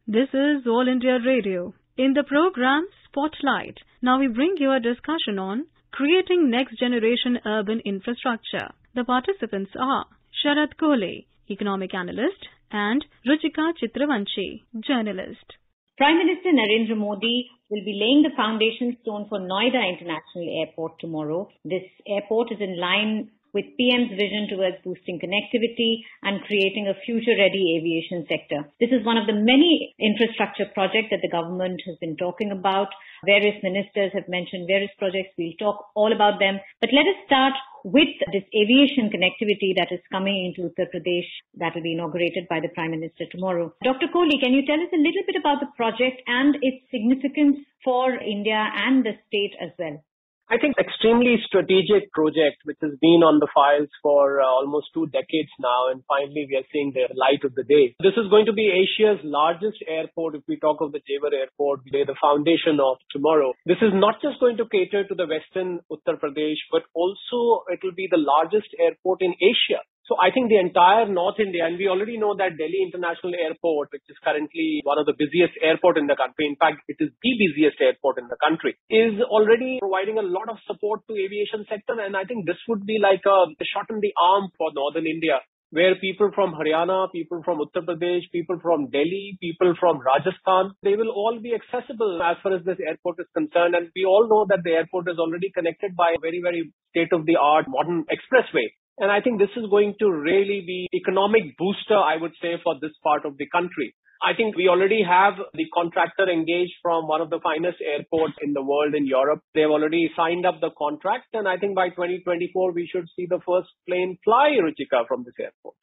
This is All India Radio. In the program Spotlight, now we bring you a discussion on creating next generation urban infrastructure. The participants are Sharad Kohli, economic analyst, and Ruchika Chitravanshi, journalist. Prime Minister Narendra Modi will be laying the foundation stone for Noida International Airport tomorrow. This airport is in line with PM's vision towards boosting connectivity and creating a future-ready aviation sector. This is one of the many infrastructure projects that the government has been talking about. Various ministers have mentioned various projects. We'll talk all about them. But let us start with this aviation connectivity that is coming into Uttar Pradesh that will be inaugurated by the Prime Minister tomorrow. Dr. Kohli, can you tell us a little bit about the project and its significance for India and the state as well? I think extremely strategic project which has been on the files for almost 2 decades now, and finally we are seeing the light of the day. This is going to be Asia's largest airport. If we talk of the Jewar airport, lay the foundation of tomorrow. This is not just going to cater to the western Uttar Pradesh, but also it will be the largest airport in Asia. So I think the entire North India, and we already know that Delhi International Airport, which is currently one of the busiest airport in the country, in fact, it is the busiest airport in the country, is already providing a lot of support to aviation sector. And I think this would be like a shot in the arm for Northern India, where people from Haryana, people from Uttar Pradesh, people from Delhi, people from Rajasthan, they will all be accessible as far as this airport is concerned. And we all know that the airport is already connected by a very, very state-of-the-art modern expressway. And I think this is going to really be economic booster, I would say, for this part of the country. I think we already have the contractor engaged from one of the finest airports in the world in Europe. They've already signed up the contract. And I think by 2024, we should see the first plane fly, Ruchika, from this airport.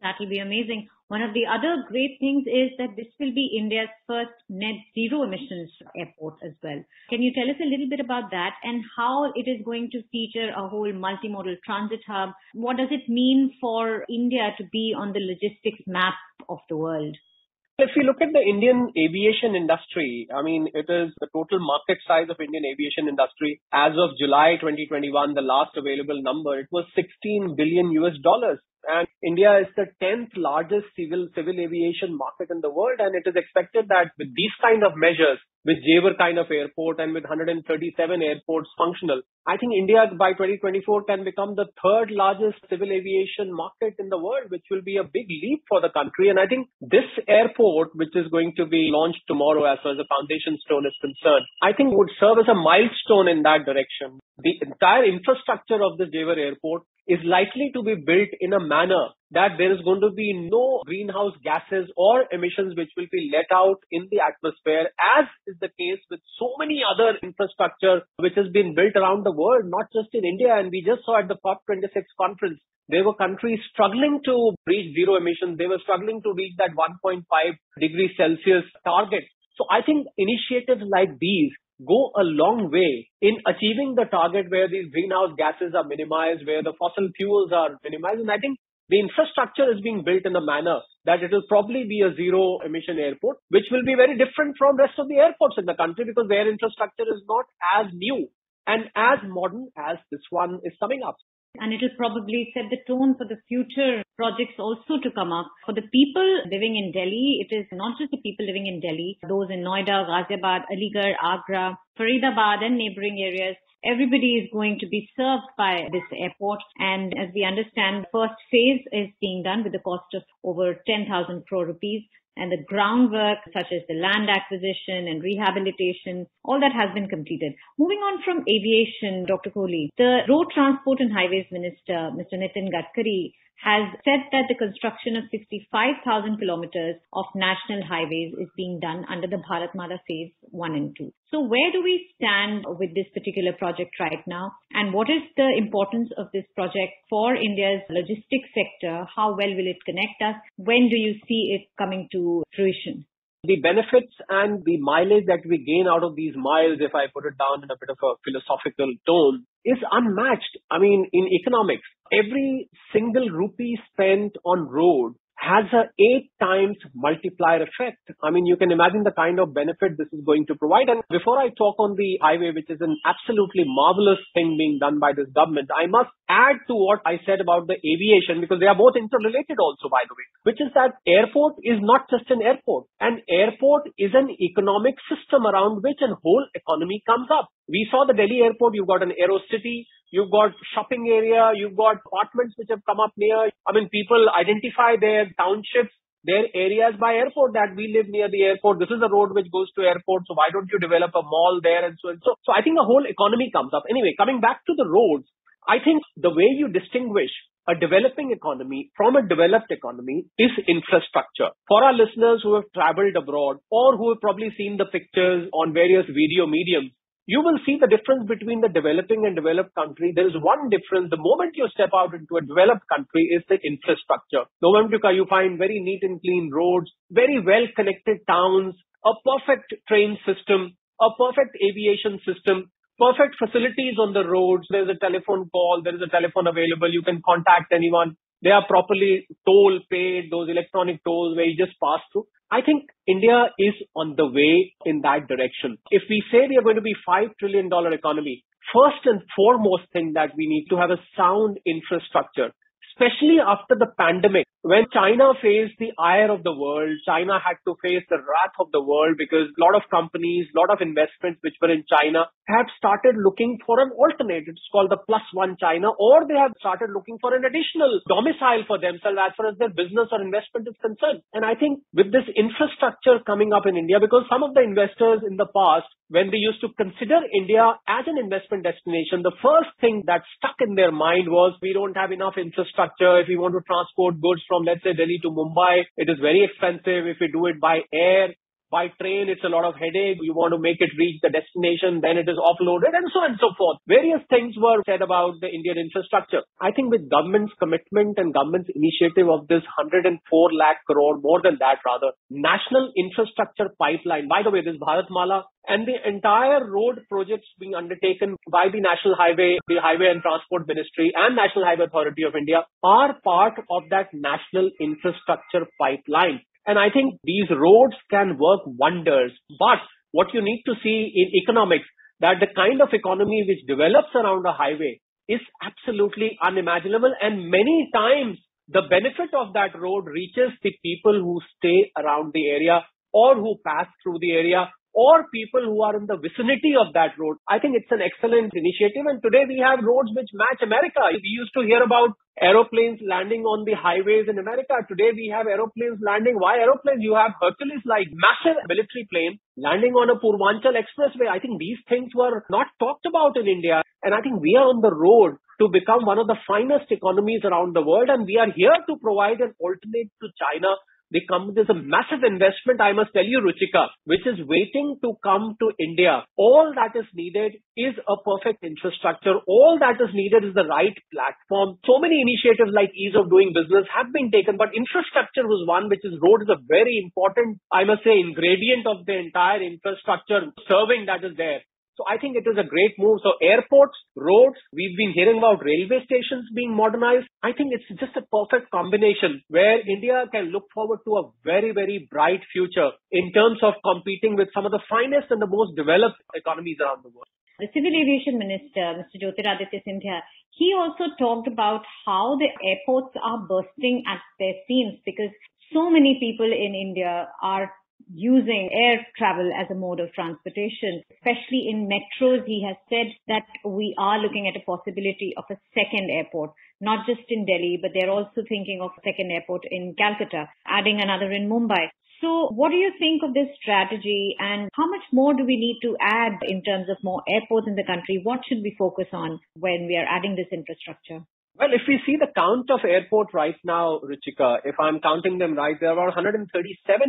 That will be amazing. One of the other great things is that this will be India's first net zero emissions airport as well. Can you tell us a little bit about that and how it is going to feature a whole multimodal transit hub? What does it mean for India to be on the logistics map of the world? If you look at the Indian aviation industry, I mean, it is the total market size of Indian aviation industry. As of July 2021, the last available number, it was $16 billion. And India is the 10th largest civil aviation market in the world. And it is expected that with these kind of measures, with Jewar kind of airport and with 137 airports functional, I think India by 2024 can become the third largest civil aviation market in the world, which will be a big leap for the country. And I think this airport, which is going to be launched tomorrow as far as the foundation stone is concerned, I think would serve as a milestone in that direction. The entire infrastructure of this Jewar airport is likely to be built in a manner that there is going to be no greenhouse gases or emissions which will be let out in the atmosphere, as is the case with so many other infrastructure which has been built around the world, not just in India. And we just saw at the COP26 conference, there were countries struggling to reach zero emissions. They were struggling to reach that 1.5 degrees Celsius target. So I think initiatives like these go a long way in achieving the target where these greenhouse gases are minimized, where the fossil fuels are minimized. And I think the infrastructure is being built in a manner that it will probably be a zero emission airport, which will be very different from rest of the airports in the country because their infrastructure is not as new and as modern as this one is coming up. And it will probably set the tone for the future projects also to come up. For the people living in Delhi, it is not just the people living in Delhi, those in Noida, Ghaziabad, Aligarh, Agra, Faridabad and neighboring areas. Everybody is going to be served by this airport. And as we understand, the first phase is being done with the cost of over 10,000 crore rupees. And the groundwork, such as the land acquisition and rehabilitation, all that has been completed. Moving on from aviation, Dr. Kohli, the Road Transport and Highways Minister, Mr. Nitin Gadkari, has said that the construction of 65,000 kilometers of national highways is being done under the Bharatmala Phase 1 and 2. So where do we stand with this particular project right now? And what is the importance of this project for India's logistics sector? How well will it connect us? When do you see it coming to fruition? The benefits and the mileage that we gain out of these miles, if I put it down in a bit of a philosophical tone, is unmatched. I mean, in economics, every single rupee spent on road has a 8 times multiplier effect. I mean, you can imagine the kind of benefit this is going to provide. And before I talk on the highway, which is an absolutely marvelous thing being done by this government, I must add to what I said about the aviation, because they are both interrelated also, by the way, which is that airport is not just an airport. An airport is an economic system around which a whole economy comes up. We saw the Delhi airport. You've got an aero city. You've got shopping area. You've got apartments which have come up near. I mean, people identify their townships, their areas by airport, that we live near the airport. This is a road which goes to airport. So why don't you develop a mall there and so on? So I think the whole economy comes up. Anyway, coming back to the roads, I think the way you distinguish a developing economy from a developed economy is infrastructure. For our listeners who have traveled abroad or who have probably seen the pictures on various video mediums, you will see the difference between the developing and developed country. There is one difference. The moment you step out into a developed country is the infrastructure. The moment you find very neat and clean roads, very well connected towns, a perfect train system, a perfect aviation system, perfect facilities on the roads. There's a telephone call. There is a telephone available. You can contact anyone. They are properly toll paid, those electronic tolls where you just pass through. I think India is on the way in that direction. If we say we are going to be $5 trillion economy, first and foremost thing that we need to have a sound infrastructure, especially after the pandemic. When China faced the ire of the world, China had to face the wrath of the world because a lot of companies, a lot of investments which were in China have started looking for an alternate. It's called the plus one China, or they have started looking for an additional domicile for themselves as far as their business or investment is concerned. And I think with this infrastructure coming up in India, because some of the investors in the past, when they used to consider India as an investment destination, the first thing that stuck in their mind was we don't have enough infrastructure. If we want to transport goods from, let's say, Delhi to Mumbai, it is very expensive. If we do it by air, by train, it's a lot of headache. You want to make it reach the destination, then it is offloaded, and so on and so forth. Various things were said about the Indian infrastructure. I think with government's commitment and government's initiative of this 104 lakh crore, more than that rather, national infrastructure pipeline, by the way, this Bharatmala and the entire road projects being undertaken by the National Highway, the Highway and Transport Ministry and National Highway Authority of India are part of that national infrastructure pipeline. And I think these roads can work wonders. But what you need to see in economics, that the kind of economy which develops around a highway is absolutely unimaginable. And many times the benefit of that road reaches the people who stay around the area or who pass through the area or people who are in the vicinity of that road. I think it's an excellent initiative. And today we have roads which match America. We used to hear about aeroplanes landing on the highways in America. Today we have aeroplanes landing. Why aeroplanes? You have Hercules-like massive military plane landing on a Purvanchal expressway. I think these things were not talked about in India. And I think we are on the road to become one of the finest economies around the world. And we are here to provide an alternate to China. There's a massive investment, I must tell you, Ruchika, which is waiting to come to India. All that is needed is a perfect infrastructure. All that is needed is the right platform. So many initiatives like ease of doing business have been taken, but infrastructure was one, which is road is a very important, I must say, ingredient of the entire infrastructure serving that is there. So I think it is a great move. So airports, roads, we've been hearing about railway stations being modernized. I think it's just a perfect combination where India can look forward to a very, very bright future in terms of competing with some of the finest and the most developed economies around the world. The Civil Aviation Minister, Mr. Jyotiraditya Scindia, he also talked about how the airports are bursting at their seams because so many people in India are using air travel as a mode of transportation, especially in metros. He has said that we are looking at a possibility of a second airport, not just in Delhi, but they're also thinking of a second airport in Calcutta, adding another in Mumbai. So what do you think of this strategy and how much more do we need to add in terms of more airports in the country? What should we focus on when we are adding this infrastructure? Well, if we see the count of airports right now, Ruchika, if I'm counting them right, there are about 137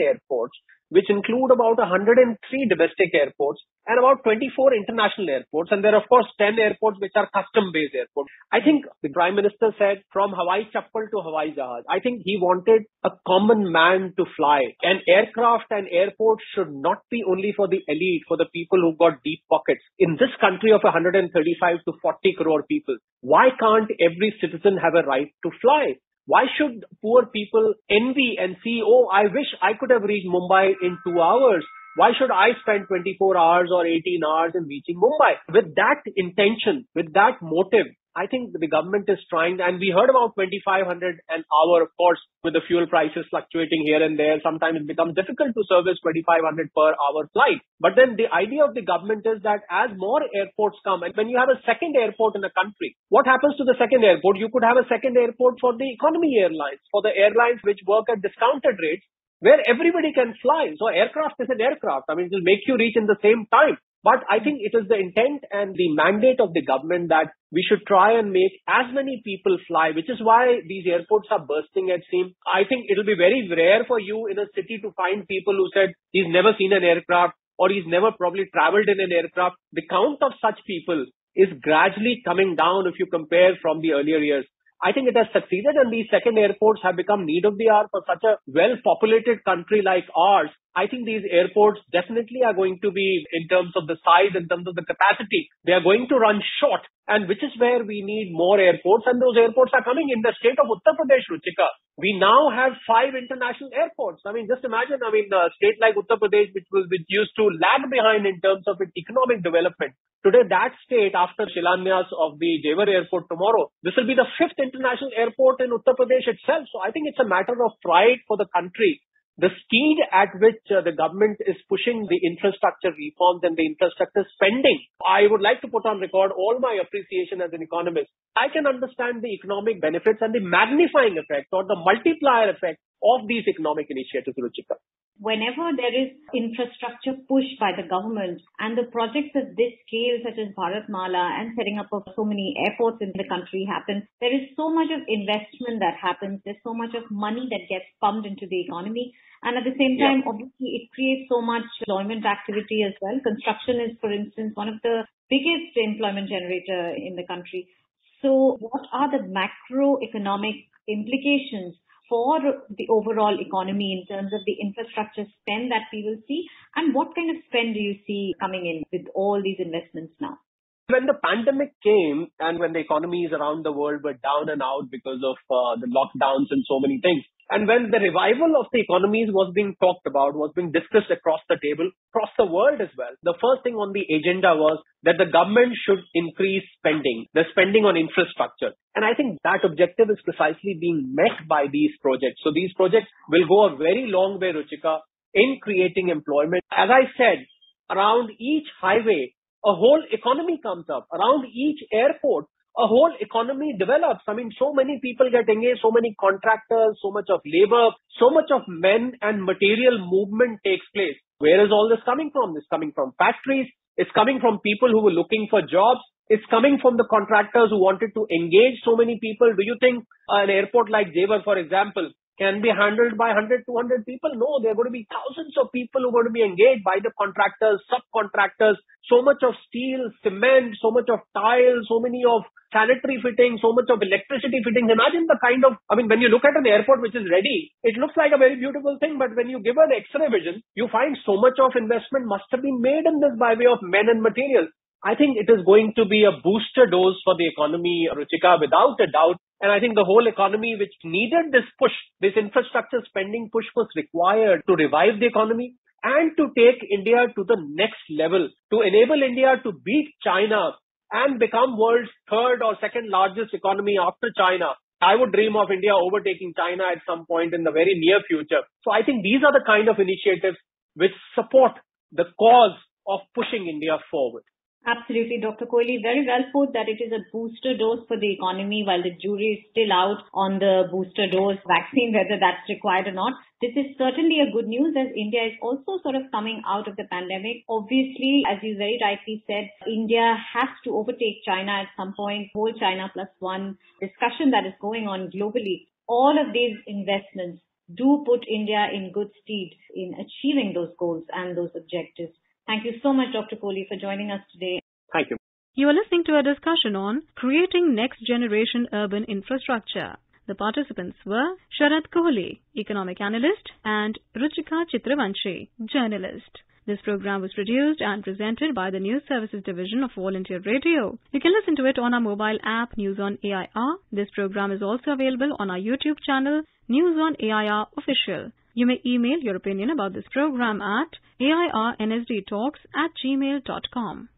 airports, which include about 103 domestic airports and about 24 international airports. And there are, of course, 10 airports which are custom-based airports. I think the Prime Minister said from Hawai Chappal to Hawai Jahaz. I think he wanted a common man to fly. An aircraft and airport should not be only for the elite, for the people who've got deep pockets. In this country of 135 to 40 crore people, why can't every citizen have a right to fly? Why should poor people envy and see, oh, I wish I could have reached Mumbai in 2 hours. Why should I spend 24 hours or 18 hours in reaching Mumbai? With that intention, with that motive, I think the government is trying, and we heard about 2,500 an hour, of course, with the fuel prices fluctuating here and there. Sometimes it becomes difficult to service 2,500 per hour flight. But then the idea of the government is that as more airports come, and when you have a second airport in a country, what happens to the second airport? You could have a second airport for the economy airlines, for the airlines which work at discounted rates, where everybody can fly. So aircraft is an aircraft. I mean, it will make you reach in the same time. But I think it is the intent and the mandate of the government that we should try and make as many people fly, which is why these airports are bursting at seams. I think it will be very rare for you in a city to find people who said he's never seen an aircraft or he's never probably traveled in an aircraft. The count of such people is gradually coming down if you compare from the earlier years. I think it has succeeded, and these second airports have become need of the hour for such a well-populated country like ours. I think these airports definitely are going to be, in terms of the size, in terms of the capacity, they are going to run short, and which is where we need more airports, and those airports are coming in the state of Uttar Pradesh, Ruchika. We now have 5 international airports. I mean, just imagine, a state like Uttar Pradesh, which used to lag behind in terms of its economic development. Today, that state, after Shilanyas of the Jewar airport tomorrow, this will be the 5th international airport in Uttar Pradesh itself. So I think it's a matter of pride for the country. The speed at which the government is pushing the infrastructure reforms and the infrastructure spending, I would like to put on record all my appreciation as an economist. I can understand the economic benefits and the magnifying effect or the multiplier effect of these economic initiatives, Ruchika. Whenever there is infrastructure push by the government and the projects of this scale, such as Bharatmala and setting up of so many airports in the country happen, there is so much of investment that happens. There's so much of money that gets pumped into the economy. And at the same time, obviously, it creates so much employment activity as well. Construction is, for instance, one of the biggest employment generator in the country. So what are the macroeconomic implications for the overall economy in terms of the infrastructure spend that we will see? And what kind of spend do you see coming in with all these investments now? When the pandemic came and when the economies around the world were down and out because of the lockdowns and so many things, and when the revival of the economies was being talked about, was being discussed across the table, across the world as well, the first thing on the agenda was that the government should increase spending, the spending on infrastructure. And I think that objective is precisely being met by these projects. So these projects will go a very long way, Ruchika, in creating employment. As I said, around each highway, a whole economy comes up. Around each airport, a whole economy develops. I mean, so many people get engaged, so many contractors, so much of labor, so much of men and material movement takes place. Where is all this coming from? It's coming from factories. It's coming from people who were looking for jobs. It's coming from the contractors who wanted to engage so many people. Do you think an airport like Jewar, for example, can be handled by 100, 200 people? No, there are going to be thousands of people who are going to be engaged by the contractors, subcontractors, so much of steel, cement, so much of tile, so many of sanitary fittings, so much of electricity fittings. Imagine the kind of, when you look at an airport which is ready, it looks like a very beautiful thing, but when you give an X-ray vision, you find so much of investment must have been made in this by way of men and materials. I think it is going to be a booster dose for the economy, Ruchika, without a doubt. And I think the whole economy which needed this push, this infrastructure spending push was required to revive the economy and to take India to the next level, to enable India to beat China and become world's third or second largest economy after China. I would dream of India overtaking China at some point in the very near future. So I think these are the kind of initiatives which support the cause of pushing India forward. Absolutely, Dr. Kohli. Very well put that it is a booster dose for the economy while the jury is still out on the booster dose vaccine, whether that's required or not. This is certainly a good news as India is also sort of coming out of the pandemic. Obviously, as you very rightly said, India has to overtake China at some point, whole China plus one discussion that is going on globally. All of these investments do put India in good stead in achieving those goals and those objectives. Thank you so much, Dr. Kohli, for joining us today. Thank you. You are listening to a discussion on creating next-generation urban infrastructure. The participants were Sharad Kohli, economic analyst, and Ruchika Chitravanshi, journalist. This program was produced and presented by the News Services Division of All India Radio. You can listen to it on our mobile app, News on AIR. This program is also available on our YouTube channel, News on AIR Official. You may email your opinion about this program at airnsdtalks@gmail.com.